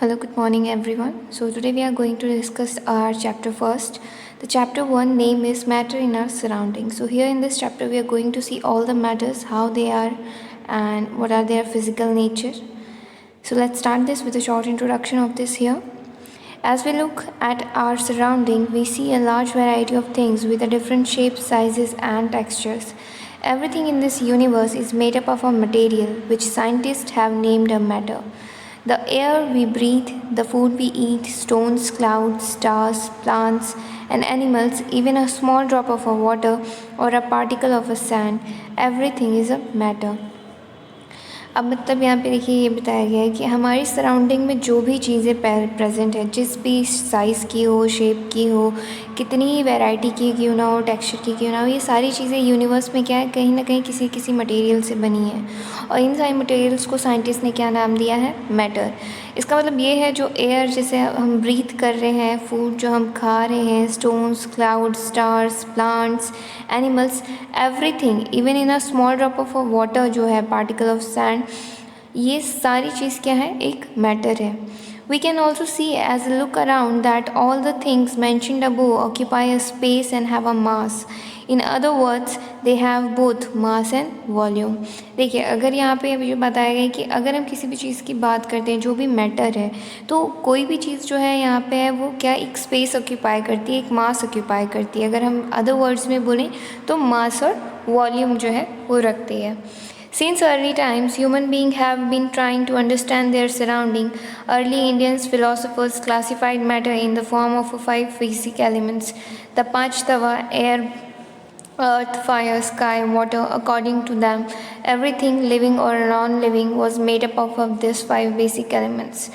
Hello, good morning everyone. So today we are going to discuss our chapter first. The chapter 1 name is matter in our surroundings. So here in this chapter we are going to see all the matters, how they are and what are their physical nature. So let's start this with a short introduction of this here. As we look at our surrounding, we see a large variety of things with a different shapes, sizes and textures. Everything in this universe is made up of a material which scientists have named a matter. The air we breathe, the food we eat, stones, clouds, stars, plants, and animals, even a small drop of a water or a particle of a sand, everything is a matter. अब मतलब यहाँ पे देखिए ये बताया गया है कि हमारी सराउंडिंग में जो भी चीज़ें प्रेजेंट है, जिस भी साइज़ की हो, शेप की हो, कितनी ही वैरायटी की क्यों ना हो, टेक्सचर की क्यों ना हो, ये सारी चीज़ें यूनिवर्स में क्या है, कहीं ना कहीं किसी मटेरियल से बनी है। और इन सारी मटेरियल्स को साइंटिस्ट ने क्या नाम दिया है? मैटर। इसका मतलब ये है जो एयर जैसे हम ब्रीथ कर रहे हैं, फूड जो हम खा रहे हैं, stones, clouds, stars, plants, animals, everything, even in a small drop of water जो है, पार्टिकल ऑफ सैंड, ये सारी चीज़ क्या है? एक मैटर है। We can also see as a look around that all the things mentioned above occupy a space and have a mass. In other words, they have both mass and volume. देखिए अगर यहाँ पे अभी जो बताया गया है कि अगर हम किसी भी चीज़ की बात करते हैं जो भी मैटर है, तो कोई भी चीज़ जो है यहाँ पे है वो क्या एक स्पेस ऑक्यूपाई करती है, एक मास ऑक्यूपाई करती है। अगर हम अदर वर्ड्स में बोलें तो मास और वॉल्यूम जो है वो रखती है। Since early times, human beings have been trying to understand their surrounding. Early Indian philosophers classified matter in the form of 5 basic elements: the Panch Tava, air, earth, fire, sky, water. According to them, everything living or non-living was made up of these 5 basic elements.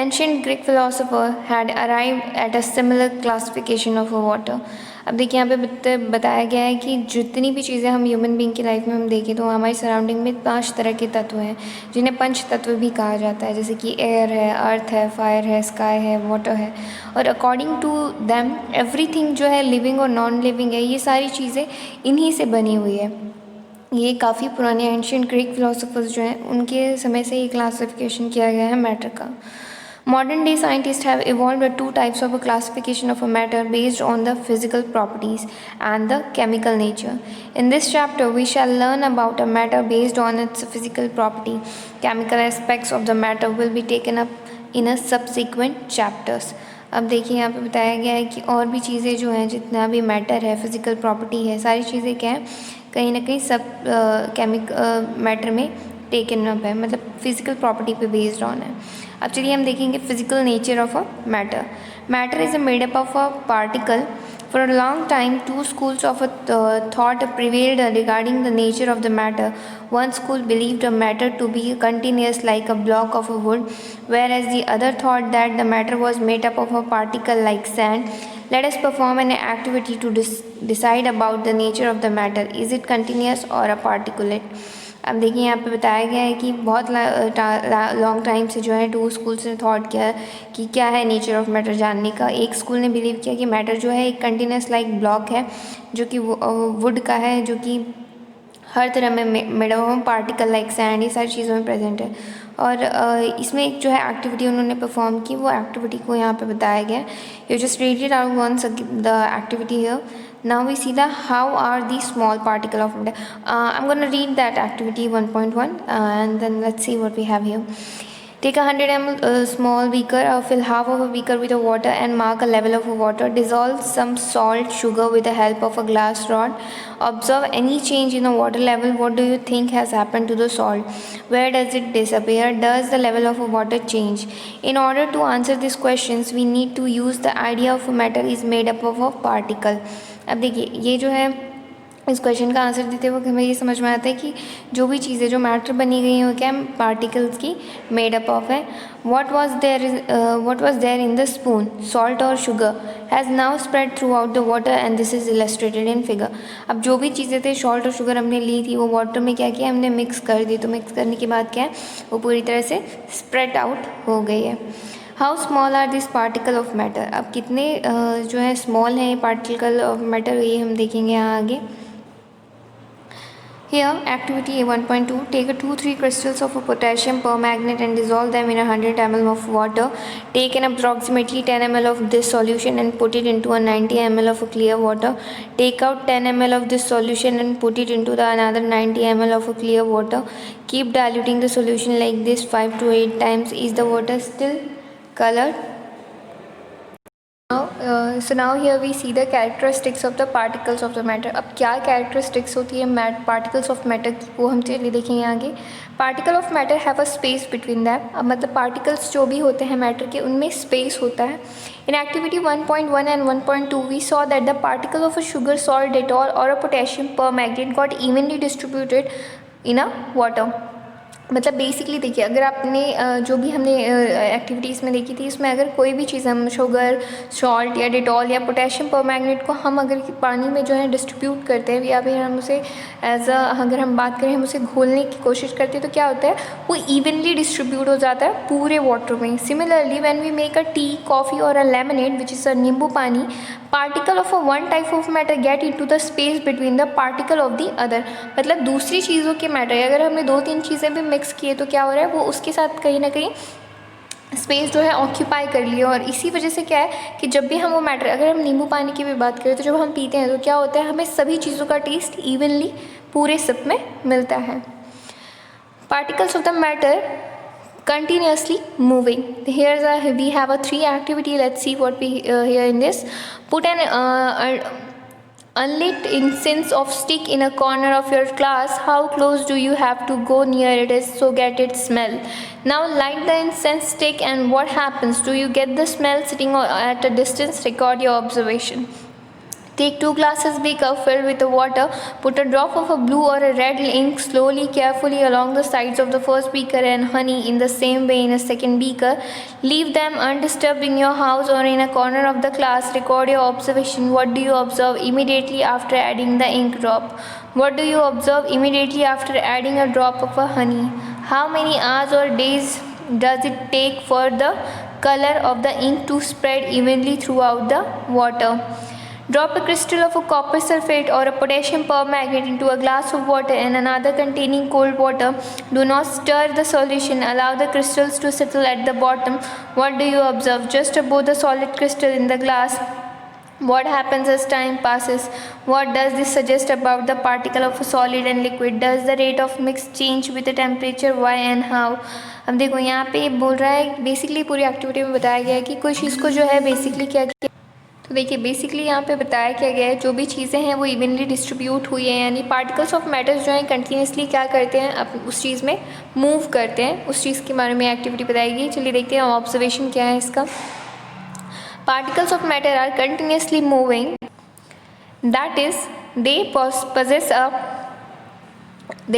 Ancient Greek philosopher had arrived at a similar classification of water. अब देखिए यहाँ पे बताया गया है कि जितनी भी चीज़ें हम ह्यूमन बीइंग की लाइफ में हम देखें तो हमारी सराउंडिंग में 5 तरह के तत्व हैं जिन्हें पंच तत्व भी कहा जाता है, जैसे कि एयर है, अर्थ है, फायर है, स्काई है, वाटर है। और अकॉर्डिंग टू देम एवरीथिंग जो है लिविंग और नॉन लिविंग है, ये सारी चीज़ें इन्हीं से बनी हुई है। ये काफ़ी पुराने एंशिएंट ग्रीक फिलोसोफर्स जो हैं उनके समय से ये क्लासिफिकेशन किया गया है मैटर का। Modern day scientists have evolved two types of a classification of a matter based on the physical properties and the chemical nature. In this chapter, we shall learn about a matter based on its physical property. Chemical aspects of the matter will be taken up in a subsequent chapters. अब देखिए यहाँ पे बताया गया है कि और भी चीज़ें जो हैं, जितना भी मैटर है, फिजिकल प्रॉपर्टी है, सारी चीज़ें क्या है, कहीं ना कहीं सब मैटर में टेकन अप है, मतलब फिजिकल प्रॉपर्टी पे बेस्ड ऑन है। अब चलिए हम देखेंगे physical nature of a matter. Matter is a made up of a particle. For a long time, two schools of thought prevailed regarding the nature of the matter. One school believed a matter to be continuous like a block of wood, whereas the other thought that the matter was made up of a particle like sand. Let us perform an activity to decide about the nature of the matter. Is it continuous or a particulate? अब देखिए यहाँ पे बताया गया है कि बहुत long time से जो है टू स्कूल्स ने थॉट किया कि क्या है नेचर ऑफ मैटर जानने का। एक स्कूल ने बिलीव किया कि मैटर जो है एक कंटिन्यूस लाइक ब्लॉक है जो कि वुड का है, जो कि हर तरह में made of particle like sand, ये सारी चीज़ों में प्रेजेंट है। और इसमें एक जो है एक्टिविटी उन्होंने परफॉर्म की, वो एक्टिविटी को यहाँ पे बताया गया। You just read it out once the activity here. Now we see the how are these small particle of matter. I'm going to read that activity 1.1 and then let's see what we have here. Take a 100 ml small beaker, fill half of a beaker with a water and mark a level of water. Dissolve some salt, sugar with the help of a glass rod. Observe any change in the water level. What do you think has happened to the salt? Where does it disappear? Does the level of water change? In order to answer these questions, we need to use the idea of matter is made up of a particle. अब देखिए ये जो है इस question का answer देते वक्त हमें ये समझ में आता है कि जो भी चीज़ें जो मैटर बनी गई हैं वो क्या पार्टिकल्स की मेड अप ऑफ है। What was there in the spoon? Salt और sugar has now spread throughout the water and this is illustrated in figure. अब जो भी चीज़ें थे, सॉल्ट और शुगर हमने ली थी, वो वाटर में क्या किया, हमने मिक्स कर दी। तो मिक्स करने के बाद क्या है, वो पूरी तरह से स्प्रेड आउट हो गई है। How small are this particle of matter? अब कितने जो है स्मॉल हैं पार्टिकल ऑफ मैटर, ये हम देखेंगे यहाँ आगे। Here, activity 1.2, take 2-3 crystals of a potassium permanganate and dissolve them in 100 ml of water. Take an approximately 10 ml of this solution and put it into a 90 ml of a clear water. Take out 10 ml of this solution and put it into the another 90 ml of a clear water. Keep diluting the solution like this 5 to 8 times. Is the water still colored? So now here we see the characteristics of the particles of the matter. अब क्या characteristics होती है particles of matter की, वो हम चलिए देखेंगे आगे. Particle of matter have a space between them. अब मतलब particles जो भी होते हैं matter के, उनमें space होता है. In activity 1.1 and 1.2 we saw that the particle of a sugar, salt, Dettol or a potassium permanganate got evenly distributed in a water. मतलब बेसिकली देखिए, अगर आपने जो भी हमने एक्टिविटीज़ में देखी थी, इसमें अगर कोई भी चीज़ हम शुगर, सॉल्ट या डिटॉल या पोटेशियम परमैंगनेट को हम अगर पानी में जो है डिस्ट्रीब्यूट करते हैं या फिर हम उसे अगर हम बात करें, हम उसे घोलने की कोशिश करते हैं, तो क्या होता है, वो इवनली डिस्ट्रीब्यूट हो जाता है पूरे वाटर में. Similarly when we make a tea, coffee और a lemonade which is a nimbu pani, particle of a one type of matter get into the space between the particle of the other. मतलब दूसरी चीज़ों के मैटर, अगर हमने 2-3 चीज़ें भी मिक्स किए तो क्या हो रहा है, वो उसके साथ कहीं ना कहीं स्पेस जो है ऑक्यूपाई कर लिया. और इसी वजह से क्या है कि जब भी हम वो मैटर, अगर हम नींबू पानी की भी बात करें तो जब हम पीते हैं तो क्या होता है, हमें सभी चीज़ों का टेस्ट इवनली पूरे सिप में मिलता है. Particles of the matter continuously moving. We have a 3 activity. Let's see what we here in this. Put an unlit incense of stick in a corner of your class. How close do you have to go near it so get its smell? Now light the incense stick and what happens? Do you get the smell sitting at a distance? Record your observation. Take 2 glasses beaker filled with the water. Put a drop of a blue or a red ink slowly, carefully along the sides of the first beaker and honey in the same way in a second beaker. Leave them undisturbed in your house or in a corner of the class. Record your observation. What do you observe immediately after adding the ink drop? What do you observe immediately after adding a drop of a honey? How many hours or days does it take for the color of the ink to spread evenly throughout the water? Drop a crystal of a copper sulfate or a potassium permanganate into a glass of water and another containing cold water. Do not stir the solution. Allow the crystals to settle at the bottom. What do you observe? Just above the solid crystal in the glass. What happens as time passes? What does this suggest about the particle of a solid and liquid? Does the rate of mix change with the temperature? Why and how? अब देखो यहाँ पे बोल रहा है, basically पूरी activity में बताया गया है कि कोई चीज़ को जो है बेसिकली क्या किया. तो देखिए बेसिकली यहाँ पे बताया क्या गया है, जो भी चीज़ें हैं वो इवनली डिस्ट्रीब्यूट हुई हैं, यानी पार्टिकल्स ऑफ मैटर्स जो हैं कंटिन्यूसली क्या करते हैं, अब उस चीज़ में मूव करते हैं. उस चीज़ के बारे में एक्टिविटी बताएगी. चलिए देखते हैं ऑब्जर्वेशन क्या है इसका. Particles of matter are continuously moving, that is they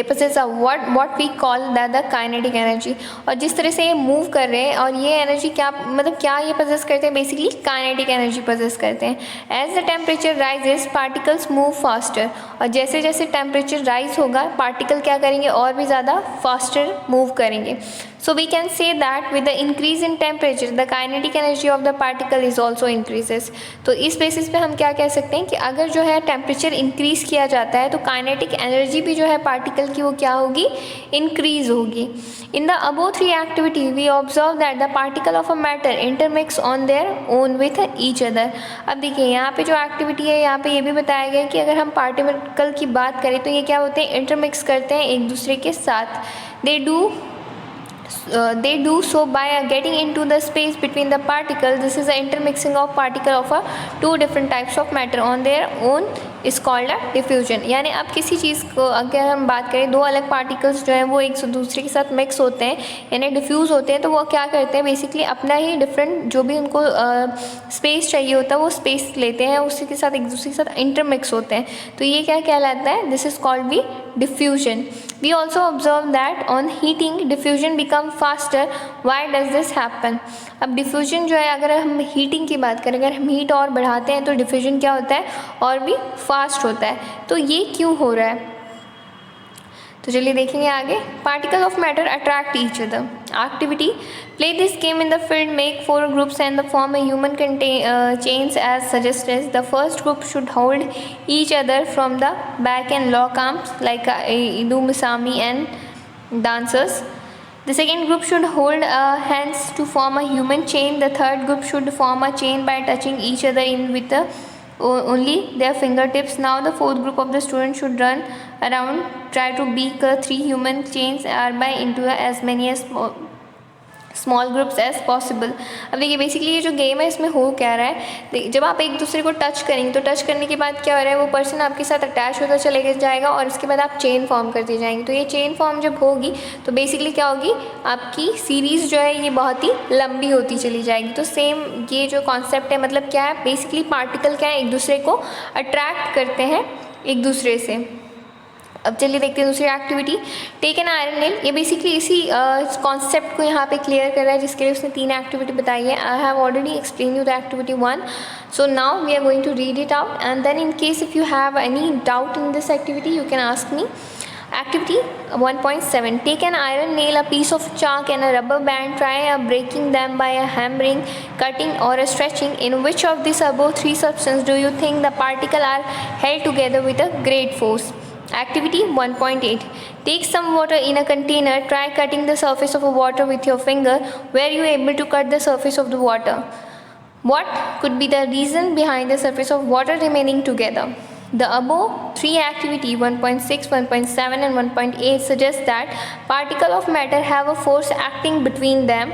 possess what we call the kinetic energy. और जिस तरह से ये मूव कर रहे हैं और ये एनर्जी क्या मतलब क्या ये possess करते हैं, बेसिकली काइनेटिक एनर्जी possess करते हैं. As the temperature rises particles move faster, और जैसे जैसे टेम्परेचर राइज होगा पार्टिकल क्या करेंगे, और भी ज़्यादा फास्टर मूव करेंगे. So we can say that with the increase in temperature, the kinetic energy of the particle is also increases. तो इस बेसिस पे हम क्या कह सकते हैं कि अगर जो है टेम्परेचर इंक्रीज़ किया जाता है तो काइनेटिक एनर्जी भी जो है पार्टिकल की वो क्या होगी, इंक्रीज़ होगी. In the above 3 activity, we observe that the particle of a matter intermix on their own with each other. अब देखिए यहाँ पे जो एक्टिविटी है, यहाँ पे ये भी बताया गया है कि अगर हम पार्टिकल की बात करें तो ये क्या होते हैं, इंटरमिक्स करते हैं एक दूसरे के साथ. They do so by getting into the space between the particles. This is the intermixing of particle of a 2 different types of matter on their own is called a diffusion. यानी अब किसी चीज़ को अगर हम बात करें, 2 अलग पार्टिकल्स जो हैं वो एक दूसरे के साथ मिक्स होते हैं यानी डिफ्यूज़ होते हैं, तो वो क्या करते हैं बेसिकली अपना ही डिफरेंट जो भी उनको स्पेस चाहिए होता है वो स्पेस लेते हैं, उसी के साथ एक दूसरे के साथ इंटरमिक्स होते हैं. तो ये क्या कहलाता है, this is called be diffusion. We also observe that on heating diffusion become faster. Why does this happen? अब diffusion जो है, अगर हम heating की बात करें, अगर हम heat और बढ़ाते हैं तो diffusion क्या होता है, और भी fast होता है. तो ये क्यों हो रहा है, तो चलिए देखेंगे आगे। Particle of matter attract each other. Activity, play this game in the field, make 4 groups and form a human chains as suggested. The first group should hold each other from the back and lock arms like Idumisami and dancers. The second group should hold hands to form a human chain. The third group should form a chain by touching each other in with only their fingertips. Now the fourth group of the students should run around, try to beat 3 human chains by into as many as small groups as possible. अब देखिए basically ये जो game है इसमें हो क्या रहा है, जब आप एक दूसरे को टच करेंगे तो टच करने के बाद क्या हो रहा है, वो पर्सन आपके साथ अटैच होता चले जाएगा और उसके बाद आप चेन फॉर्म करते जाएंगे। तो ये चेन फॉर्म जब होगी तो बेसिकली क्या होगी, आपकी सीरीज़ जो है ये बहुत ही लंबी होती चली जाएगी। तो सेम ये जो कॉन्सेप्ट है, मतलब क्या है, बेसिकली पार्टिकल क्या है, एक दूसरे को अट्रैक्ट करते हैं एक दूसरे से। अब चलिए देखते हैं दूसरी activity, take an iron nail. ये बेसिकली इसी कॉन्सेप्ट को यहाँ पे क्लियर कर रहा है, जिसके लिए उसने 3 एक्टिविटी बताई है। I have already explain you the activity 1, so now we are going to read it out and then in case if you have any doubt in this activity you can ask me. Activity 1.7, take an iron nail, a piece of chalk and a rubber band. Try breaking them by a hammering, cutting or a stretching. In which of these above 3 substances do you think the particles are held together with a great force? Activity 1.8, take some water in a container. Try cutting the surface of a water with your finger. Were you able to cut the surface of the water? What could be the reason behind the surface of water remaining together? The above 3 activity 1.6, 1.7 and 1.8 suggest that particle of matter have a force acting between them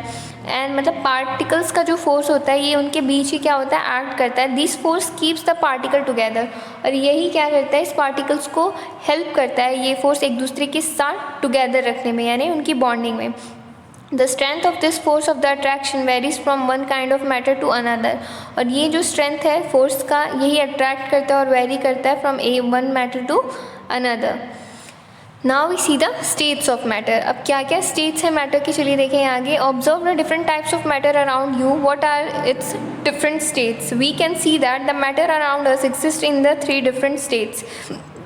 and मतलब particles का जो force होता है ये उनके बीच ही क्या होता है, एक्ट करता है। This force keeps the particle together, और यही क्या करता है, इस पार्टिकल्स को हेल्प करता है ये फोर्स एक दूसरे के साथ टुगेदर रखने में, यानी उनकी बॉन्डिंग में। The strength of this force of the attraction varies from one kind of matter to another, और ये जो स्ट्रेंथ है फोर्स का यही अट्रैक्ट करता है और वेरी करता है from one matter to another. Now we see the states of matter. अब क्या क्या states है मैटर की, चलिए देखें आगे। Observe the different types of matter around you. What are its different states? We can see that the matter around us exists in the 3 different states: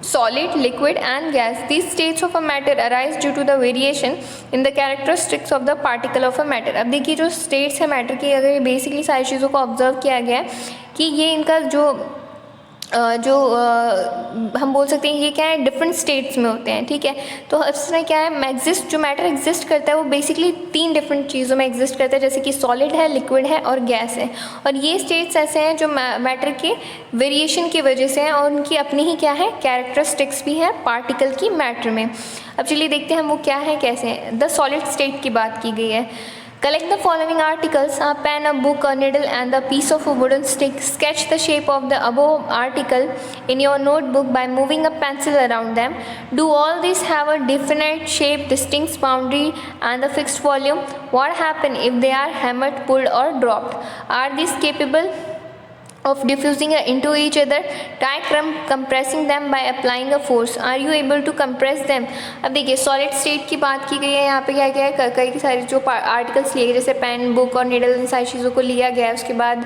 solid, liquid and gas. These states of a matter arise due to the variation in the characteristics of the particle of a matter. अब देखिए जो states है matter की, अगर basically सारी चीज़ों को observe किया गया है कि ये इनका हम बोल सकते हैं ये क्या है, डिफरेंट स्टेट्स में होते हैं, ठीक है। तो इसमें क्या है, जो मैटर एग्जिस्ट करता है वो बेसिकली 3 डिफरेंट चीज़ों में एग्जिस्ट करता है, जैसे कि सॉलिड है, लिक्विड है और गैस है। और ये स्टेट्स ऐसे हैं जो मैटर के वेरिएशन की वजह से हैं और उनकी अपनी ही क्या है, कैरेक्टरिस्टिक्स भी हैं पार्टिकल की मैटर में। अब चलिए देखते हैं हम वो क्या है, कैसे हैं। द सॉलिड स्टेट की बात की गई है। Collect the following articles: a pen, a book, a needle and a piece of a wooden stick. Sketch the shape of the above article in your notebook by moving a pencil around them. Do all these have a definite shape, distinct boundary and a fixed volume? What happens if they are hammered, pulled or dropped? Are these capable of diffusing into each other? Try compressing them by applying a force. Are you able to compress them? अब देखिए solid state की बात की गई है, यहाँ पे क्या क्या है, कई सारे जो आर्टिकल्स लिए जैसे पेन, बुक और नीडल, इन सारी चीज़ों को लिया गया है। उसके बाद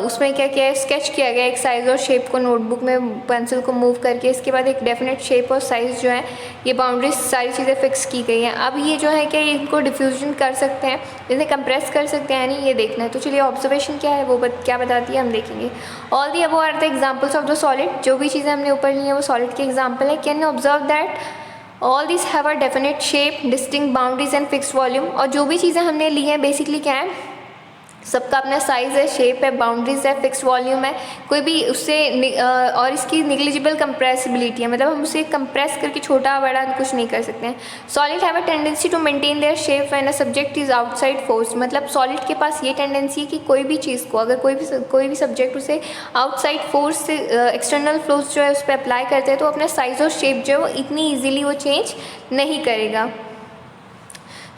उसमें क्या क्या है, स्केच किया गया एक साइज़ और शेप को नोटबुक में पेंसिल को मूव करके। इसके बाद एक डेफिनेट शेप और साइज़ जो है, ये बाउंड्रीज सारी चीज़ें फिक्स की गई हैं। अब ये जो है कि इनको डिफ्यूजन कर सकते हैं, इन्हें कंप्रेस कर सकते हैं, यानी ये देखना है। तो चलिए ऑब्जर्वेशन क्या है वो क्या बताती है हम देखेंगे। All the above are the examples of the solid. जो भी चीज़ें हमने ऊपर ली हैं वो सॉलिड के एग्जाम्पल है। Can observe that all this have a definite shape, distinct boundaries and fixed volume. और जो भी चीज़ें हमने ली हैं बेसिकली क्या है, सबका अपना साइज़ है, शेप है, बाउंड्रीज है, फिक्स वॉल्यूम है। कोई भी उससे और इसकी निग्लिजिबल कंप्रेसिबिलिटी है, मतलब हम उसे कंप्रेस करके छोटा बड़ा कुछ नहीं कर सकते हैं। Solid have a tendency to maintain their shape when a subject is outside force. मतलब सॉलिड के पास ये टेंडेंसी है कि कोई भी चीज़ को अगर कोई भी सब्जेक्ट उसे आउटसाइड फोर्स से एक्सटर्नल फोर्स जो है उस पर अप्लाई करते हैं तो अपना साइज़ और शेप जो है वो इतनी ईजिली वो चेंज नहीं करेगा।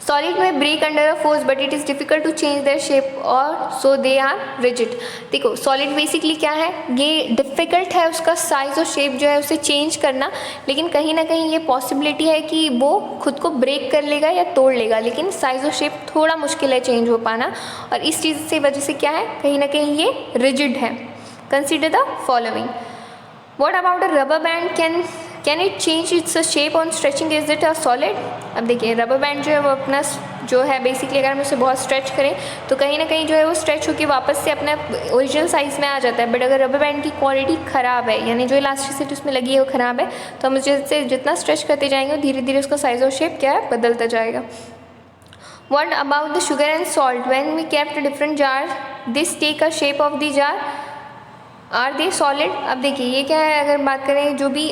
सॉलिड में break under a force but it is difficult to change their shape और सो दे आर रिजिड। देखो सॉलिड बेसिकली क्या है, ये डिफ़िकल्ट है उसका साइज़ और शेप जो है उसे चेंज करना, लेकिन कहीं ना कहीं ये पॉसिबिलिटी है कि वो खुद को ब्रेक कर लेगा या तोड़ लेगा, लेकिन साइज़ और शेप थोड़ा मुश्किल है चेंज हो पाना। और इस चीज़ से वजह से क्या है, कहीं ना कहीं ये रिजिड है। Consider the following. What about a rubber band can can it change its shape on stretching, is it a solid? अब देखिए रबर बैंड जो है वो अपना जो है बेसिकली अगर हम उसे बहुत स्ट्रेच करें तो कहीं ना कहीं जो है वो स्ट्रेच होकर वापस से अपने ओरिजिनल साइज़ में आ जाता है। बट अगर रबर बैंड की क्वालिटी ख़राब है, यानी जो इलास्टिसिटी उसमें लगी है वो ख़राब है, तो हम उसे जितना स्ट्रेच करते जाएंगे धीरे धीरे उसका साइज़ और शेप क्या है बदलता जाएगा। What about the sugar and salt? When we kept different jars, this take a shape of the jar. Are they solid? अब देखिए ये क्या है, अगर बात करें जो भी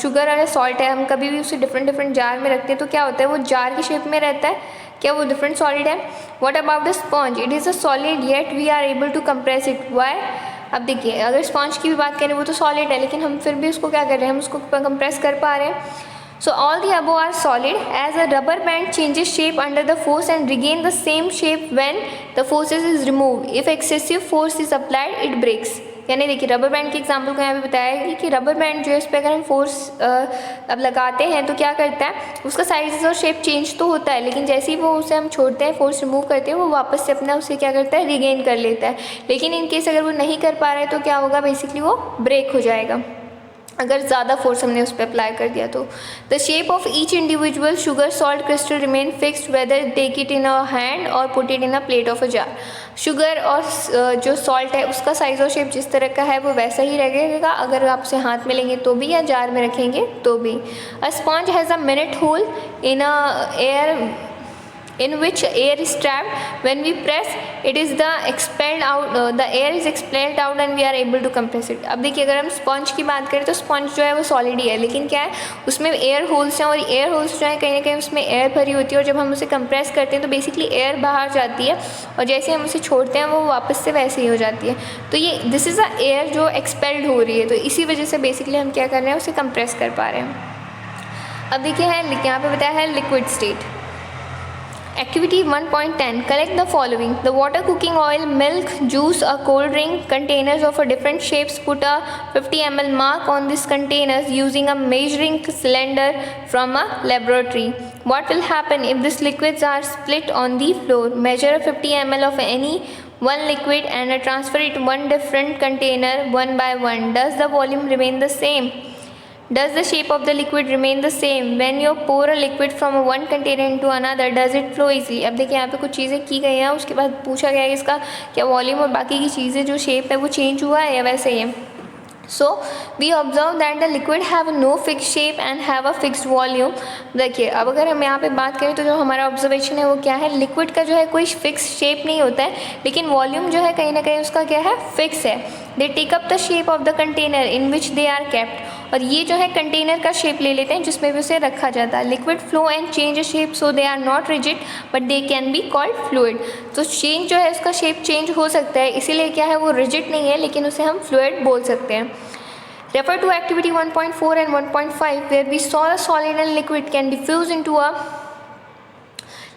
शुगर और सॉल्ट है, हम कभी भी उसे डिफरेंट जार में रखते हैं तो क्या होता है, वो जार की शेप में रहता है, क्या वो डिफरेंट सॉलिड है? What about the sponge? It is a solid yet we are able to compress it. Why? अब देखिए अगर स्पॉन्ज की भी बात करें वो तो सॉलिड है, लेकिन हम फिर भी उसको क्या कर रहे हैं, हम उसको कंप्रेस कर पा रहे हैं। So all the above are solid as a rubber band changes shape under the force and regain the same shape when the forces is removed. If excessive force is applied, it breaks. यानी देखिए rubber band के example को यहाँ पे बताया है कि rubber band जो है इस पर अगर हम फोर्स अब लगाते हैं तो क्या करता है, उसका साइज और शेप चेंज तो होता है, लेकिन जैसे ही वो उसे हम छोड़ते हैं, फोर्स रिमूव करते हैं, वो वापस से अपना उसे क्या करता है, रिगेन कर लेता है। लेकिन इन केस अगर वो नहीं कर पा रहा है तो क्या होगा, बेसिकली वो ब्रेक हो जाएगा अगर ज़्यादा फोर्स हमने उस पर अप्लाई कर दिया तो। The shape of each individual sugar salt crystal remain fixed whether take it in a hand और put it in a plate of a jar. Sugar और जो सॉल्ट है उसका साइज़ और शेप जिस तरह का है वो वैसा ही रहेगा, अगर आप उसे हाथ में लेंगे तो भी या जार में रखेंगे तो भी। A sponge has a minute hole in a air in which air is trapped. When we press it is the expelled out, the air is expelled out and we are able to compress it. अब देखिए अगर हम sponge की बात करें तो sponge जो है वो सॉलिड ही है, लेकिन क्या है उसमें एयर होल्स हैं और एयर होल्स जो है कहीं ना कहीं उसमें एयर भरी होती है और जब हम उसे कंप्रेस करते हैं तो बेसिकली एयर बाहर जाती है और जैसे हम उसे छोड़ते हैं वो वापस से वैसे ही हो जाती है। तो ये दिस इज़ अ एयर जो एक्सपेल्ड हो रही है, तो इसी वजह से बेसिकली हम क्या कर रहे हैं, उसे कंप्रेस कर पा रहे हैं। अब देखिए है यहाँ पे बताया है liquid state. Activity 1.10 collect the following: the water, cooking oil, milk, juice, a cold drink, containers of a different shapes. Put a 50 ml mark on these containers using a measuring cylinder from a laboratory. What will happen if these liquids are split on the floor? Measure 50 ml of any one liquid and transfer it one different container one by one. Does the volume remain the same? Does the shape of the liquid remain the same? When you pour a liquid from one container into another, does it flow easily? अब देखिए यहाँ पे कुछ चीज़ें की गई हैं, उसके बाद पूछा गया है इसका क्या वॉल्यूम और बाकी की चीज़ें जो शेप है वो चेंज हुआ है या वैसे ही है। So we observe that the liquid have no fixed shape and have a fixed volume. देखिए अब अगर हम यहाँ पे बात करें तो जो हमारा ऑब्जर्वेशन है वो क्या है, लिक्विड का जो है कोई फिक्स शेप नहीं होता है, लेकिन वॉल्यूम जो है कहीं ना कहीं उसका क्या है, फिक्स है। They take up the shape of the container in which they are kept, और ये जो है कंटेनर का शेप ले लेते हैं जिसमें भी उसे रखा जाता है। Liquid flow and change shape so they are not rigid but they can be called fluid. तो चेंज जो है उसका शेप चेंज हो सकता है, इसीलिए क्या है वो रिजिड नहीं है, लेकिन उसे हम फ्लूइड बोल सकते हैं। Refer to activity 1.4 and 1.5 where we saw the solid and liquid can diffuse into a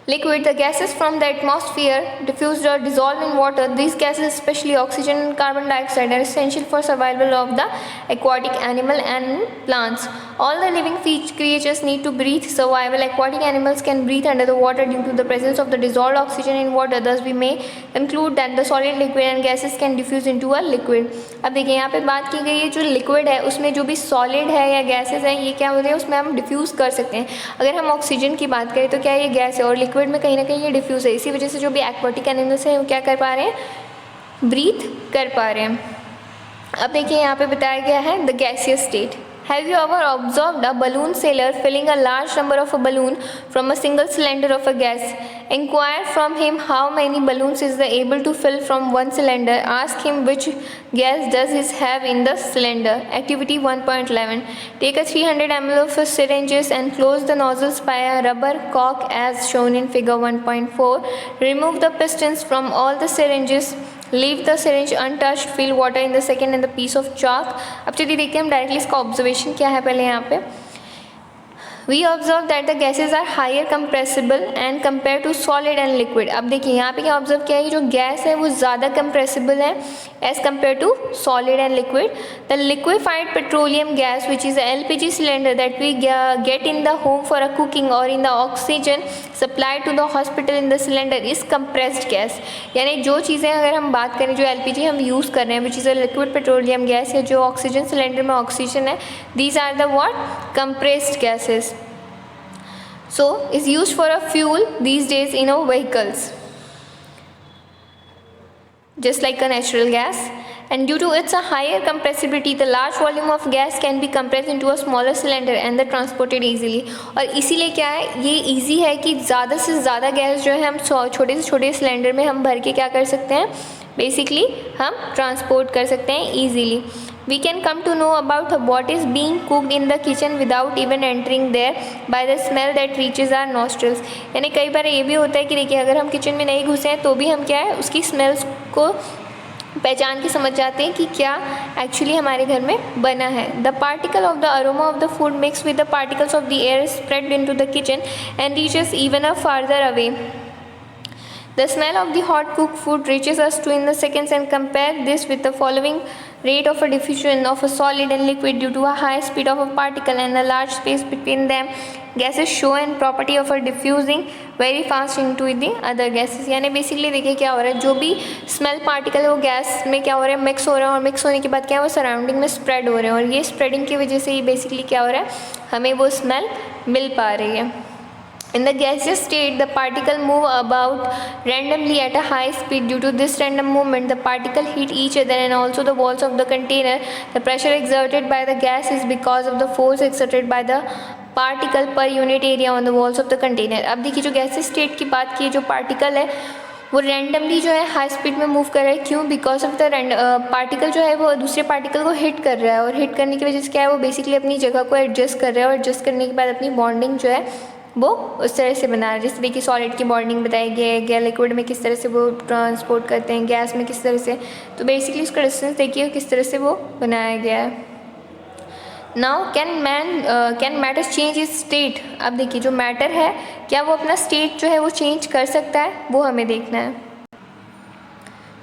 liquid. The gases from the atmosphere diffused or dissolved in water. These gases, especially oxygen and carbon dioxide, are essential for survival of the aquatic animal and plants. All the living creatures need to breathe survival. Aquatic animals can breathe under the water due to the presence of the dissolved oxygen in water. Thus we may conclude that the solid, liquid and gases can diffuse into a liquid. अब देखिए यहाँ पे बात की गई है जो liquid है उसमें जो भी सॉलिड है या गैसेस हैं ये क्या होते हैं, उसमें हम डिफ्यूज़ कर सकते हैं। अगर हम ऑक्सीजन की बात करें तो क्या ये गैस है और लिक्विड में कहीं ना कहीं ये डिफ्यूज़ है, इसी वजह से जो भी एक्वाटिक एनिमल्स हैं वो क्या कर पा रहे हैं, ब्रीथ कर पा रहे हैं। अब देखिए यहाँ पे बताया गया है the gaseous state. Have you ever observed a balloon sailor filling a large number of a balloon from a single cylinder of a gas? Inquire from him how many balloons is he able to fill from one cylinder. Ask him which gas does he have in the cylinder. Activity 1.11. Take a 300 ml of syringes and close the nozzles by a rubber cork as shown in figure 1.4. Remove the pistons from all the syringes. Leave the syringe untouched. Fill water in the second and the piece of chalk. अब चलिए देखिए हम directly इसका observation क्या है पहले यहाँ पे। We observe that the gases are higher compressible and compared to solid and liquid. अब देखिए यहाँ पे क्या ऑब्जर्व किया है, जो गैस है वो ज़्यादा compressible है as compared to solid and liquid. The liquefied petroleum gas which is the LPG cylinder that we get in the home for a cooking or in the oxygen supply to the hospital in the cylinder is compressed gas. यानी जो चीज़ें अगर हम बात करें, जो LPG हम use कर रहे हैं, which is a liquid petroleum gas, या जो ऑक्सीजन सिलेंडर में ऑक्सीजन है, these are the what compressed gases. So is used for a fuel these days in our vehicles just like a natural gas, and due to its a higher compressibility the large volume of gas can be compressed into a smaller cylinder and the transported easily। और इसीलिए क्या है, ये easy है कि ज़्यादा से ज़्यादा गैस जो है हम छोटे से छोटे सिलेंडर में हम भर के क्या कर सकते हैं, बेसिकली हम ट्रांसपोर्ट कर सकते हैं easily। We can come to know about what is being cooked in the kitchen without even entering there by the smell that reaches our nostrils। यानी कई बार ये भी होता है कि देखिए अगर हम किचन में नहीं घुसे हैं तो भी हम क्या है उसकी स्मेल्स को पहचान के समझ जाते हैं कि क्या एक्चुअली हमारे घर में बना है। The particle of the aroma of the food mix with the particles of the air spread into the kitchen and reaches even a farther away. The smell of the hot cooked food reaches us to in the seconds, and compare this with the following rate of a diffusion of a solid and liquid due to a high speed of a particle and a large space between them. Gases show and property of a diffusing very fast into the other gases। यानी basically देखिए क्या हो रहा है, जो भी smell particle है वो गैस में क्या हो रहा है, मिक्स हो रहा है, और मिक्स होने के बाद क्या है वो सराउंडिंग में स्प्रेड हो रहे हैं, और ये स्प्रेडिंग की वजह से ही बेसिकली क्या हो रहा है, हमें वो स्मेल मिल पा रही है। In the gaseous state, the particle move about randomly at a high speed. Due to this random movement, the particle hit each other and also the walls of the container. The pressure exerted by the gas is because of the force exerted by the particle per unit area on the walls of the container। अब देखिए जो gases state की बात की, जो particle है वो randomly जो है हाई स्पीड में मूव कर रहा है। क्यों? बिकॉज ऑफ द पार्टिकल जो है वो दूसरे पार्टिकल को हिट कर रहा है, और हिट करने की वजह से क्या है वो बेसिकली अपनी जगह को एडजस्ट कर रहा है, और एडजस्ट करने के बाद अपनी बॉन्डिंग जो है वो उस तरह से बना रहा है। जैसे देखिए सॉलिड की बॉन्डिंग बताई गई है, या लिक्विड में किस तरह से वो ट्रांसपोर्ट करते हैं, गैस में किस तरह से, तो बेसिकली उसका डिस्टेंस देखिए किस तरह से वो बनाया गया है। Now can matter change is state. अब देखिए जो मैटर है क्या वो अपना स्टेट जो है वो चेंज कर सकता है, वो हमें देखना है।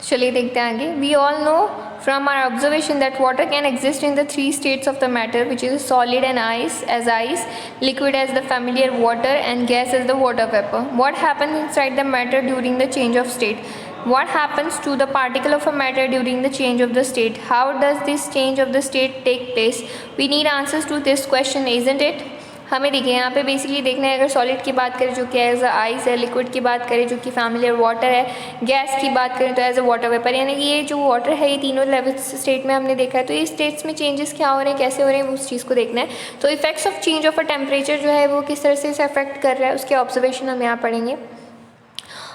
चलिए देखते हैं आगे। We all know from our observation that water can exist in the three states of the matter, which is solid and ice, liquid as the familiar water, and gas as the water vapor. What happens inside the matter during the change of state? What happens to the particle of a matter during the change of the state? How does this change of the state take place? We need answers to this question, isn't it? हमें देखिए यहाँ पे basically देखना है, अगर solid की बात करें जो कि एज अ आइस है, लिक्विड की बात करें जो कि फैमिलियर वाटर है, गैस की बात करें तो एज अ वाटर वेपर। यानी कि ये जो वाटर है ये तीनों लेवल स्टेट में हमने देखा है, तो ये स्टेट्स में चेंजेस क्या हो रहे हैं, कैसे हो रहे हैं, उस चीज़ को देखना है। तो effects of change of a temperature जो है वो किस तरह से इसे अफेक्ट कर रहा है, उसके ऑब्जर्वेशन हम यहाँ पढ़ेंगे।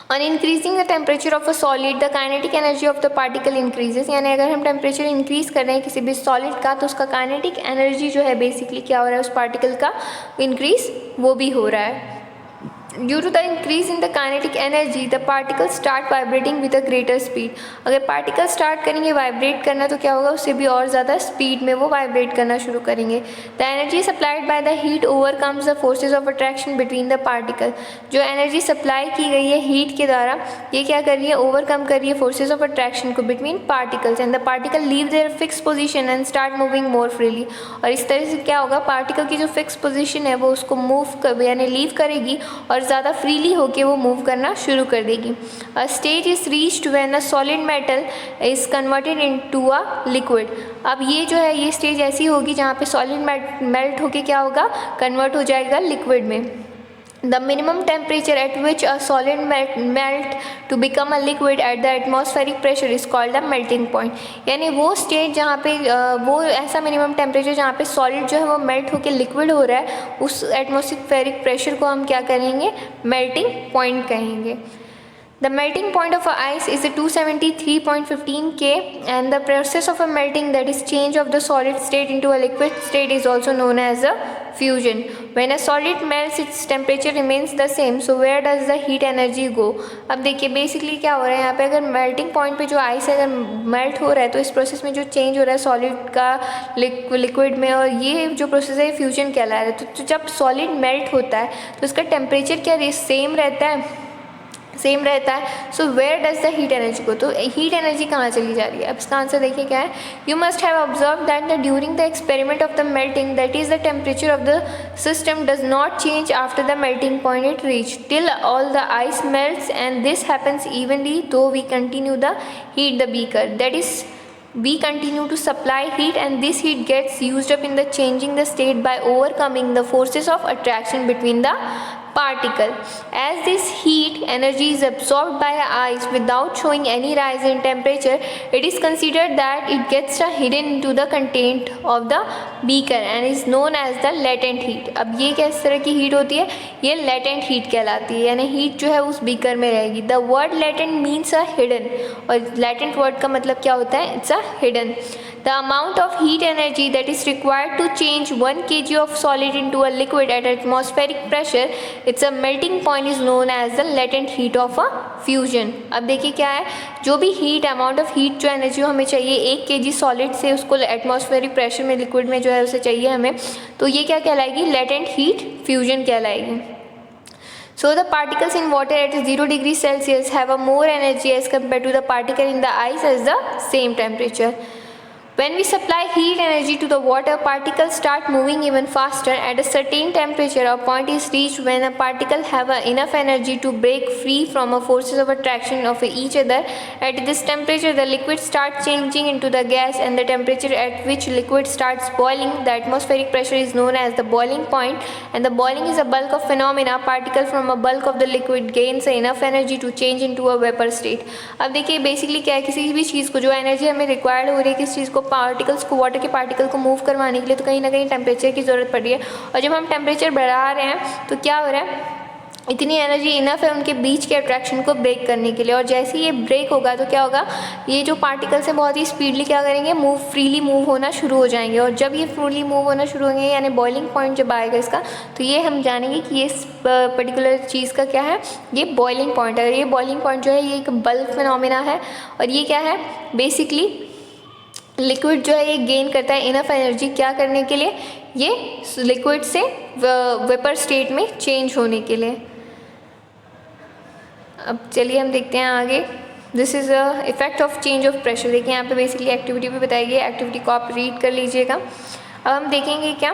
On increasing the temperature of a solid, the kinetic energy of the particle increases। यानी अगर हम टेम्परेचर इंक्रीज़ कर रहे हैं किसी भी सॉलिड का, तो उसका काइनेटिक एनर्जी जो है बेसिकली क्या हो रहा है, उस पार्टिकल का इंक्रीज़ वो भी हो रहा है। Due to the increase in the kinetic energy, the particles start vibrating with a greater speed। अगर पार्टिकल स्टार्ट करेंगे वाइब्रेट करना तो क्या होगा, उससे भी और ज़्यादा स्पीड में वो वाइब्रेट करना शुरू करेंगे। The energy supplied by the heat overcomes the forces of attraction between the particle. जो एनर्जी सप्लाई की गई है हीट के द्वारा, ये क्या कर रही है, ओवरकम कर रही है फोर्सेज ऑफ अट्रैक्शन को between particles, and the particle leave their fix position and start moving more freely. और इस तरह से क्या होगा, पार्टिकल की जो फिक्स पोजिशन है वो उसको मूव कर यानी लीव करेगी और ज़्यादा फ्रीली होके वो मूव करना शुरू कर देगी। अ stage is reached when a solid metal is converted into a liquid. अब ये जो है ये स्टेज ऐसी होगी जहाँ पे सॉलिड मेल्ट होके क्या होगा, कन्वर्ट हो जाएगा लिक्विड में। The minimum temperature at which a solid melt to become a liquid at the atmospheric pressure is called a melting point। यानी वो स्टेज जहाँ पे वो ऐसा मिनिमम टेम्परेचर जहाँ पे सॉलिड जो है वो मेल्ट होकर लिक्विड हो रहा है, उस एटमॉस्फेरिक प्रेशर को हम क्या करेंगे, मेल्टिंग पॉइंट कहेंगे। The melting point of a ice is a 273.15 K, and the process of a melting, that is change of the solid state into a liquid state, is also known as a fusion। When a solid melts, its temperature remains the same, so where does the heat energy go? अब देखिए basically क्या हो रहा है यहाँ पे, अगर melting point पे जो आइस है अगर मेल्ट हो रहा है तो इस प्रोसेस में जो चेंज हो रहा है सॉलिड का लिक्विड में, और ये जो प्रोसेस है फ्यूजन कहला रहा है। तो जब सॉलिड मेल्ट होता है तो उसका टेम्परेचर क्या सेम रहता है, सेम रहता है। So where does the heat energy go, तो हीट एनर्जी कहाँ चली जा रही है। अब इसका आंसर देखिए क्या है, you must have observe that the during the experiment of the melting that is the temperature of the system does not change after the melting point it reach till all the ice melts and this happens evenly though we continue the heat the beaker, that is we continue to supply heat and this heat gets used up in the changing the state by overcoming the forces of attraction between the particle. As this heat energy is absorbed by ice without showing any rise in temperature, it is considered that it gets hidden into the content of the beaker and is known as the latent heat. अब ये किस तरह की heat होती है, ये latent heat कहलाती है, यानी हीट जो है उस बीकर में रहेगी। The word latent means a hidden, और latent word का मतलब क्या होता है, it's a hidden. The amount of heat energy that is required to change 1 kg of solid into a liquid at atmospheric pressure, its a melting point is known as the latent heat of a fusion. अब देखिए क्या है, जो भी heat amount of heat जो energy हमें चाहिए 1 kg solid से उसको एटमॉस्फेरिक प्रेशर में लिक्विड में जो है उसे चाहिए हमें, तो ये क्या कहलाएगी, लेटेंट हीट फ्यूजन कहलाएगी। So the particles in water at 0 degrees Celsius have a more energy as compared to the particle in the ice at the same temperature. When we supply heat energy to the water, particles start moving even faster. At a certain temperature, a point is reached when a particle have enough energy to break free from the forces of attraction of each other. At this temperature, the liquid starts changing into the gas, and the temperature at which liquid starts boiling, the atmospheric pressure is known as the boiling point. And the boiling is a bulk of phenomena. Particle from a bulk of the liquid gains enough energy to change into a vapor state. अब देखिए basically क्या है, किसी भी चीज़ को जो energy हमें required हो रही है किस चीज़ को, पार्टिकल्स को, वाटर के पार्टिकल को मूव करवाने के लिए, तो कहीं ना कहीं टेम्परेचर की ज़रूरत पड़ रही है। और जब हम टेम्परेचर बढ़ा रहे हैं तो क्या हो रहा है, इतनी एनर्जी इनफ है उनके बीच के अट्रैक्शन को ब्रेक करने के लिए। और जैसे ही ये ब्रेक होगा तो क्या होगा, ये जो पार्टिकल्स हैं बहुत ही स्पीडली क्या करेंगे, फ्रीली मूव होना शुरू हो जाएंगे। और जब ये फ्रीली मूव होना शुरू होंगे यानी बॉइलिंग पॉइंट जब आएगा इसका, तो ये हम जानेंगे कि ये पर्टिकुलर चीज़ का क्या है, ये बॉइलिंग पॉइंट है। ये बॉइलिंग पॉइंट जो है ये एक बल्क फिनोमिना है, और ये क्या है, बेसिकली लिक्विड जो है ये गेन करता है इनफ एनर्जी क्या करने के लिए, ये लिक्विड से वेपर स्टेट में चेंज होने के लिए। अब चलिए हम देखते हैं आगे। This is a effect of change of pressure. देखिए यहाँ पे बेसिकली एक्टिविटी भी बताई गई है, एक्टिविटी को आप रीड कर लीजिएगा। अब हम देखेंगे क्या,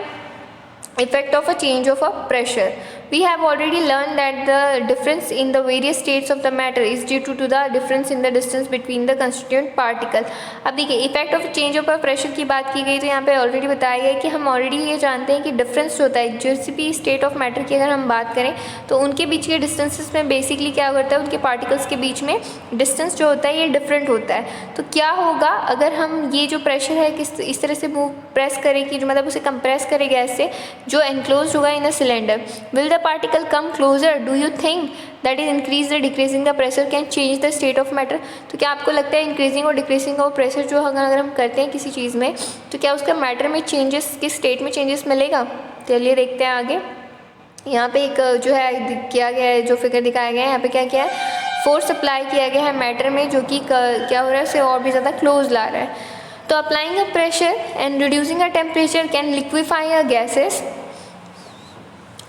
effect of a change of a pressure. We have already learned that the difference in the various states of the matter is due to the difference in the distance between the constituent particle. अब देखिए effect of change of pressure की बात की गई, तो यहाँ पे already बताया गया है कि हम ऑलरेडी ये जानते हैं कि डिफरेंस होता है जिस भी स्टेट ऑफ मैटर की अगर हम बात करें तो उनके बीच के डिस्टेंसेस में बेसिकली क्या करता है, उनके पार्टिकल्स के बीच में डिस्टेंस जो होता है ये डिफरेंट होता है। तो क्या होगा अगर हम ये जो प्रेशर है किस इस तरह से मूव प्रेस करें कि जो मतलब उसे कंप्रेस करे गैस से जो एनक्लोज होगा in a cylinder, will the particle come closer, do you think that is increase the decreasing the pressure can change the state of matter. तो क्या आपको लगता है इंक्रीजिंग और डिक्रीजिंग ऑफ प्रेशर जो अगर हम करते हैं किसी चीज़ में तो क्या उसका मैटर में चेंजेस, किस स्टेट में चेंजेस मिलेगा। चलिए देखते हैं आगे। यहाँ पे एक जो है किया गया है, जो फिगर दिखाया गया है यहाँ पे क्या किया है, फोर्स अप्लाई किया गया है मैटर में जो कि क्या हो रहा है उसे और भी ज़्यादा क्लोज ला रहा है। तो applying a pressure and reducing a temperature can liquefy a gases.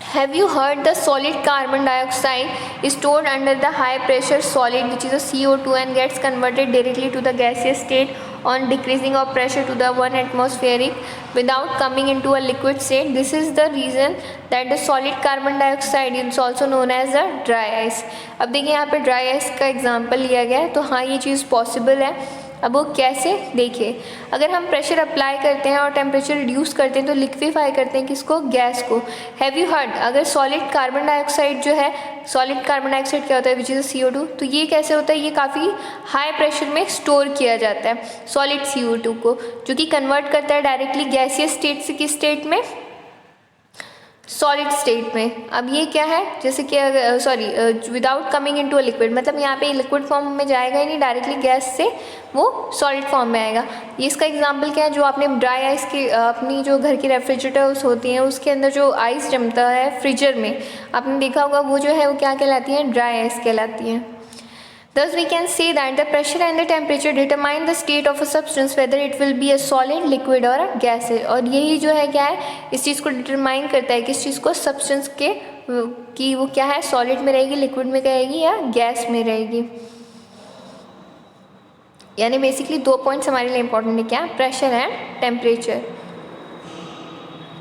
Have you heard the solid carbon dioxide is stored under the high pressure solid which is a CO2 and gets converted directly to the gaseous state on decreasing of pressure to the 1 atmospheric without coming into a liquid state. This is the reason that the solid carbon dioxide is also known as the dry ice. अब देखिए यहाँ पे dry ice का example लिया गया है, तो हाँ ये चीज़ पॉसिबल है। अब वो कैसे, देखिए अगर हम प्रेशर अप्लाई करते हैं और टेम्परेचर रिड्यूस करते हैं तो लिक्विफाई करते हैं किसको, गैस को। हैव यू हर्ड, अगर सॉलिड कार्बन डाइऑक्साइड जो है, सॉलिड कार्बन डाइऑक्साइड क्या होता है विच इज़ CO2, तो ये कैसे होता है, ये काफ़ी हाई प्रेशर में स्टोर किया जाता है सॉलिड CO2 को, जो कि कन्वर्ट करता है डायरेक्टली गैसियस स्टेट से किस स्टेट में, सॉलिड स्टेट में। अब ये क्या है, जैसे कि sorry without coming into a liquid, मतलब यहाँ पे लिक्विड फॉर्म में जाएगा ही नहीं, डायरेक्टली गैस से वो सॉलिड फॉर्म में आएगा। ये इसका एग्जांपल क्या है, जो आपने ड्राई आइस की अपनी जो घर की रेफ्रिजरेटर्स होती हैं उसके अंदर जो आइस जमता है फ्रीजर में, आपने देखा होगा वो जो है वो क्या कहलाती है, ड्राई आइस कहलाती है। Thus we can say that the pressure and the temperature determine the state of a substance whether it will be a solid, liquid or a gas है। और यही जो है क्या है, इस चीज़ को डिटरमाइन करता है किस चीज़ को, सब्सटेंस के कि वो क्या है, सॉलिड में रहेगी, लिक्विड में रहेगी या गैस में रहेगी। यानी बेसिकली 2 पॉइंट्स हमारे लिए इंपॉर्टेंट है, क्या, pressure and temperature.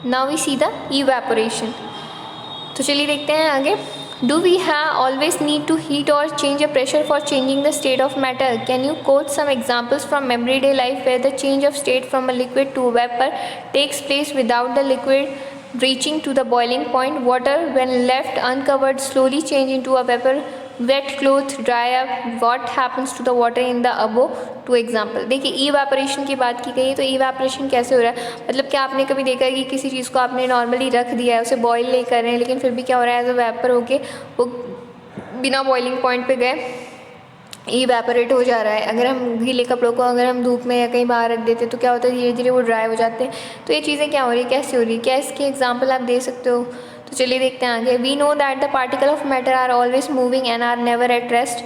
Now we see the evaporation. तो चलिए देखते हैं आगे। Do we have always need to heat or change a pressure for changing the state of matter? Can you quote some examples from everyday life where the change of state from a liquid to a vapor takes place without the liquid reaching to the boiling point? Water, when left uncovered, slowly change into a vapor. Wet clothes dry up. What happens to the water in the above two example? देखिए evaporation की बात की गई है, तो evaporation कैसे हो रहा है, मतलब क्या आपने कभी देखा है कि किसी चीज़ को आपने नॉर्मली रख दिया है, उसे बॉईल नहीं कर रहे हैं, लेकिन फिर भी क्या हो रहा है, एज अ वेपर होके वो बिना बॉइलिंग पॉइंट पे गए इवेपोरेट हो जा रहा है। अगर हम गीले कपड़ों को अगर हम धूप में या कहीं बाहर रख देते तो क्या होता है, धीरे धीरे वो ड्राई हो जाते हैं। तो ये चीज़ें क्या हो रही है, कैसे हो रही है, क्या इसकी एग्जांपल आप दे सकते हो? तो चलिए देखते हैं आगे। We know that the particle of matter are always moving and are never at rest.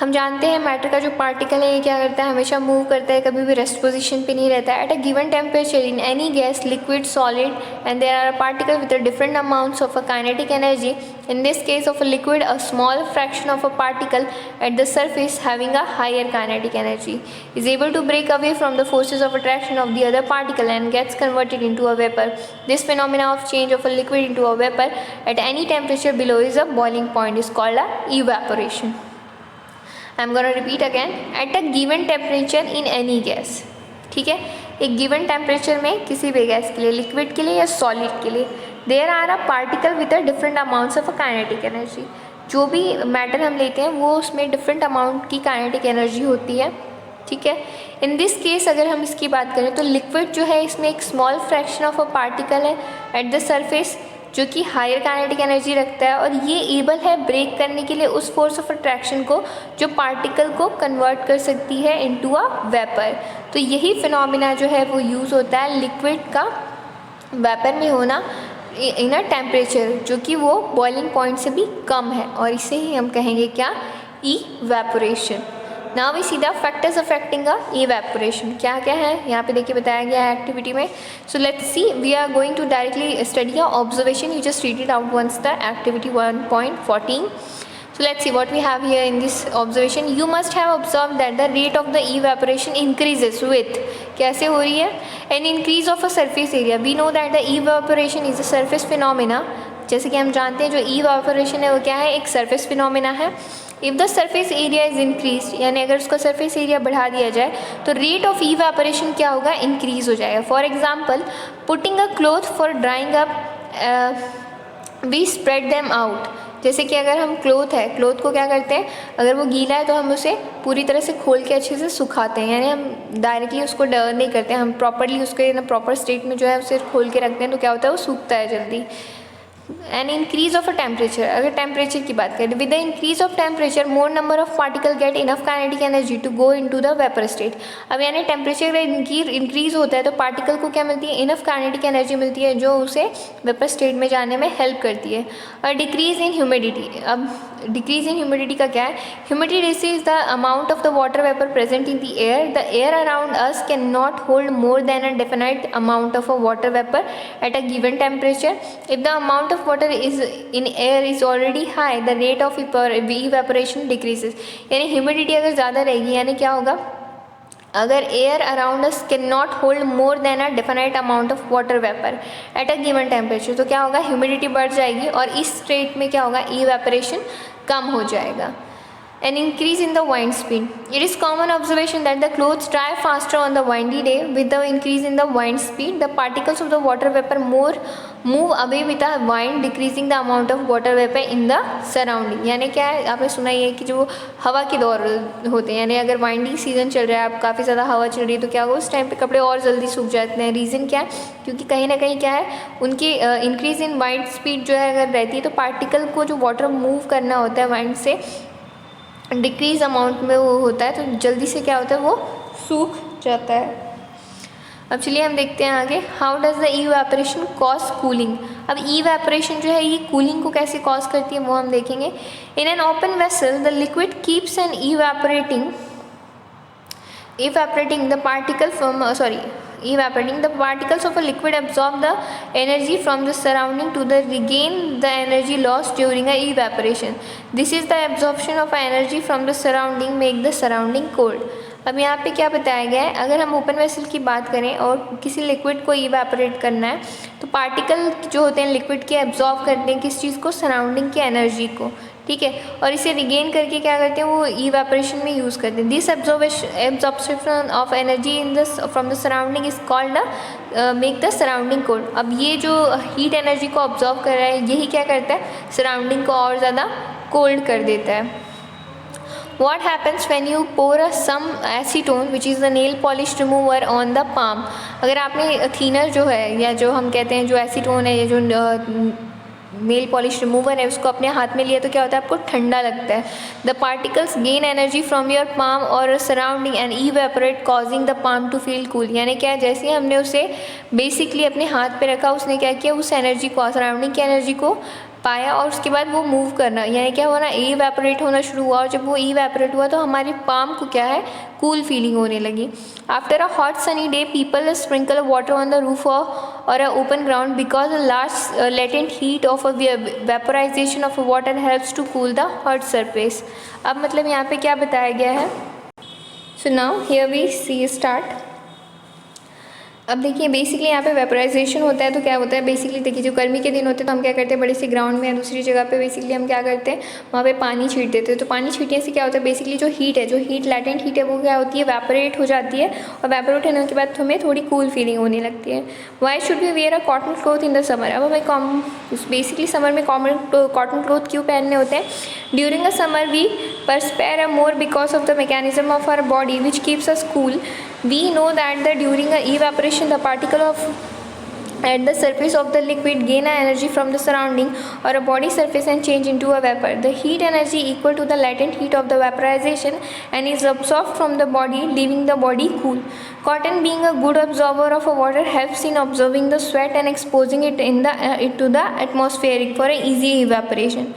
हम जानते हैं मैटर का जो पार्टिकल है ये क्या करता है, हमेशा मूव करता है, कभी भी रेस्ट पोजीशन पे नहीं रहता है। At a given temperature in any gas, liquid, solid and there are a particle with different amounts of a kinetic energy. In this case of a liquid, a small fraction of a particle at the surface having a higher kinetic energy is able to break away from the forces of attraction of the other particle and gets converted into a vapor. This phenomena of change of a liquid into a vapor at any temperature below is a boiling point is called a evaporation. I am going to repeat again. At a given temperature in any gas. ठीक है, एक given temperature में किसी भी gas के लिए, liquid के लिए या सॉलिड के लिए, there are a particle with a different amounts of a kinetic energy. जो भी मैटर हम लेते हैं वो उसमें डिफरेंट अमाउंट की काइनेटिक एनर्जी होती है। ठीक है, इन दिस केस अगर हम इसकी बात करें तो लिक्विड जो है इसमें एक small fraction of a particle है एट द सरफेस जो कि हायर काइनेटिक एनर्जी रखता है, और ये एबल है ब्रेक करने के लिए उस फोर्स ऑफ अट्रैक्शन को जो पार्टिकल को कन्वर्ट कर सकती है इनटू अ वेपर। तो यही फिनोमिना जो है वो यूज़ होता है लिक्विड का वेपर में होना इन अ टेम्परेचर जो कि वो बॉइलिंग पॉइंट से भी कम है, और इसे ही हम कहेंगे क्या, evaporation. Now we see the factors affecting a evaporation. क्या क्या है यहाँ पे देखिए बताया गया है एक्टिविटी में। So let's see, we are going to directly study a observation. You just read it out once the activity 1.14. So let's see what we have here in this observation. You must have observed that the rate of the evaporation increases with, कैसे हो रही है, an increase of a surface area. We know that the evaporation is a surface phenomena. जैसे कि हम जानते हैं जो evaporation है वो क्या है, एक surface phenomena है। If the surface area is increased, यानी अगर उसका surface area बढ़ा दिया जाए तो rate of evaporation क्या होगा, increase हो जाएगा। For example, putting a cloth for drying up, we spread them out. जैसे कि अगर हम क्लोथ है, क्लोथ को क्या करते हैं, अगर वो गीला है तो हम उसे पूरी तरह से खोल के अच्छे से सुखाते हैं, यानी हम डायरेक्टली उसको नहीं करते हैं, हम प्रॉपरली उसके प्रॉपर स्टेट में जो है उसे खोल के रखते हैं, तो क्या होता है वो सूखता है जल्दी। An increase of a temperature, अगर टेम्परेचर की बात करें, with the increase of temperature more number of particle get enough kinetic energy to go into the vapour state. अब यानी टेम्परेचर इंक्रीज होता है तो पार्टिकल को क्या मिलती है, इनफ काइनेटिक एनर्जी मिलती है जो उसे वेपर स्टेट में जाने में हेल्प करती है। और डिक्रीज इन ह्यूमिडिटी, अब डिक्रीज इन ह्यूमिडिटी का क्या है, humidity is the amount of the water vapour present in the air around us can not hold more than a definite amount of a water vapour eight a given temperature. If the amount of water is in air is already high, the rate of evaporation decreases. यानी humidity अगर ज़्यादा रहेगी यानी क्या होगा, अगर air around us can not hold more than a definite amount of water vapour eight a given temperature, तो क्या होगा, ह्यूमिडिटी बढ़ जाएगी और इस स्टेट में क्या होगा, इवेपोरेशन कम हो जाएगा। An increase in the wind speed. It is common observation that the clothes dry faster on the windy day. With the increase in the wind speed, the particles of the water vapor move away with the wind, decreasing the amount of water vapor in the surrounding. यानी क्या है, आपने सुना ही है कि जो हवा के दौर होते हैं, यानी अगर वाइंडी सीजन चल रहा है, आप काफ़ी ज़्यादा हवा चल रही है, तो क्या होगा उस टाइम पे कपड़े और जल्दी सूख जाते हैं। रीज़न क्या है, क्योंकि कहीं ना कहीं क्या है, उनकी इंक्रीज इन वाइंड स्पीड जो है अगर रहती है तो पार्टिकल को जो वाटर मूव करना होता है वाइंड से डिक्रीज अमाउंट में वो होता है, तो जल्दी से क्या होता है वो सूख जाता है। अब चलिए हम देखते हैं आगे, how does the evaporation cause cooling. अब इवेपोरेशन जो है ये कूलिंग को कैसे कॉज करती है वो हम देखेंगे। In an open vessel the liquid keeps an evaporating the particle from evaporating. The particles of a liquid absorb the energy from the surrounding to the regain the energy lost during a evaporation. This is the absorption of energy from the surrounding make the surrounding cold. अब यहाँ पे क्या बताया गया है, अगर हम open vessel की बात करें और किसी लिक्विड को इवेपोरेट करना है तो पार्टिकल जो होते हैं लिक्विड के एब्जॉर्ब करते हैं किस चीज़ को, सराउंडिंग की एनर्जी को, ठीक है, और इसे रिगेन करके क्या करते हैं, वो इवेपोरेशन में यूज़ करते हैं. This absorption of energy in this from the surrounding is called make the surrounding cold. अब ये जो हीट एनर्जी को ऑब्जॉर्व कर रहा है यही क्या करता है, सराउंडिंग को और ज़्यादा कोल्ड कर देता है. What happens when you pour some acetone which is the nail polish remover on the palm. अगर आपने थिनर जो है या जो हम कहते हैं जो एसीटोन है या जो नेल पॉलिश रिमूवर है उसको अपने हाथ में लिया तो क्या होता है, आपको ठंडा लगता है. The particles gain energy from your palm और surrounding and evaporate causing the palm to feel cool. यानी क्या है, जैसे ही हमने उसे बेसिकली अपने हाथ पे रखा उसने क्या किया, उस एनर्जी को, सराउंडिंग की एनर्जी को पाया और उसके बाद वो मूव करना, यानी क्या हुआ ना, इवेपोरेट होना शुरू हुआ. और जब वो इवेपोरेट हुआ तो हमारे पाम को क्या है, कूल फीलिंग होने लगी. After a hot sunny day people sprinkle water on the roof और a open ground because a large latent heat of a vaporization of water helps to cool the hot surface. अब मतलब यहाँ पे क्या बताया गया है. So now here we see start. अब देखिए बेसिकली यहाँ पे वेपराइजेशन होता है तो क्या होता है, बेसिकली देखिए जो गर्मी के दिन होते हैं तो हम क्या करते हैं, बड़े से ग्राउंड में या दूसरी जगह पे बेसिकली हम क्या करते हैं, वहाँ पे पानी छीट देते हैं. तो पानी छीटने से क्या होता है, बेसिकली जो हीट है, जो हीट लैटेंट हीट है वो क्या होती है, वेपरेट हो जाती है और वेपरेट होने के बाद हमें थोड़ी कूल फीलिंग होने लगती है. Why should we wear a cotton cloth in the summer. अब हमें बेसिकली समर में कॉटन क्लोथ क्यों पहनने होते हैं. During a summer we perspire a more because of the mechanism of our body which keeps us cool. We know that during a evaporation the particle of at the surface of the liquid gain energy from the surrounding or a body surface and change into a vapor. The heat energy equal to the latent heat of the vaporization and is absorbed from the body leaving the body cool. Cotton being a good absorber of water helps in absorbing the sweat and exposing it to the atmosphere for an easy evaporation.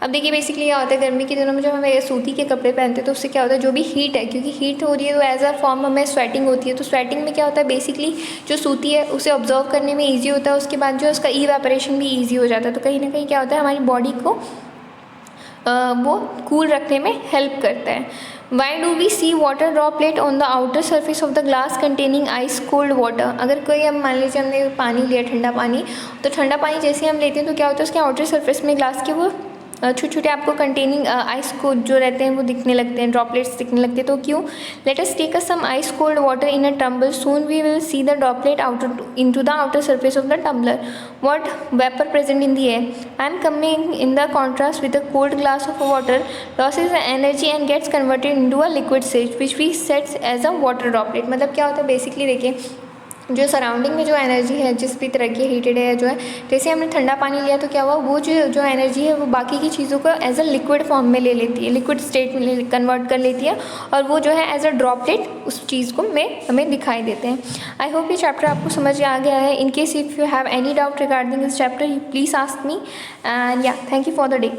अब देखिए basically क्या होता है, गर्मी के दिनों में जब हमें सूती के कपड़े पहनते हैं तो उससे क्या होता है, जो भी हीट है, क्योंकि हीट हो रही है तो एज अ फॉर्म हमें स्वेटिंग होती है. तो स्वेटिंग में क्या होता है, बेसिकली जो सूती है उसे ऑब्जर्व करने में ईजी होता है, उसके बाद जो उसका इवेपोरेशन भी ईजी हो जाता है. तो कहीं ना कहीं क्या होता है, हमारी बॉडी को वो कूल रखने में हेल्प करता है. Why do we see water droplet on the outer surface of the glass containing ice cold water. अगर कोई हम मान लीजिए हमने पानी लिया ठंडा पानी, तो ठंडा पानी जैसे हम लेते हैं तो क्या होता है, उसके आउटर सर्फेस में ग्लास के वो छोटे छोटे आपको कंटेनिंग आइस को जो रहते हैं वो दिखने लगते हैं, ड्रॉपलेट्स दिखने लगते हैं. तो क्यों, let us take some ice cold water in a tumbler. Soon we will see the droplet into the outer surface of the tumbler. What vapor present in the air? I am coming in the contrast with a cold glass of water loses the energy and gets converted into a liquid stage which we set as a water droplet. मतलब क्या होता है, basically देखिए जो surrounding में जो energy है जिस भी तरह की हीटेड है जो है, जैसे हमने ठंडा पानी लिया तो क्या हुआ, वो जो एनर्जी है वो बाकी की चीज़ों को एज अ लिक्विड फॉर्म में ले लेती है, लिक्विड स्टेट में कन्वर्ट कर लेती है और वो जो है एज अ ड्रॉपलेट उस चीज़ को में हमें दिखाई देते हैं. आई होप ये चैप्टर आपको समझ आ गया है. In case if you have any doubt regarding this chapter you please ask me and या thank you for the day.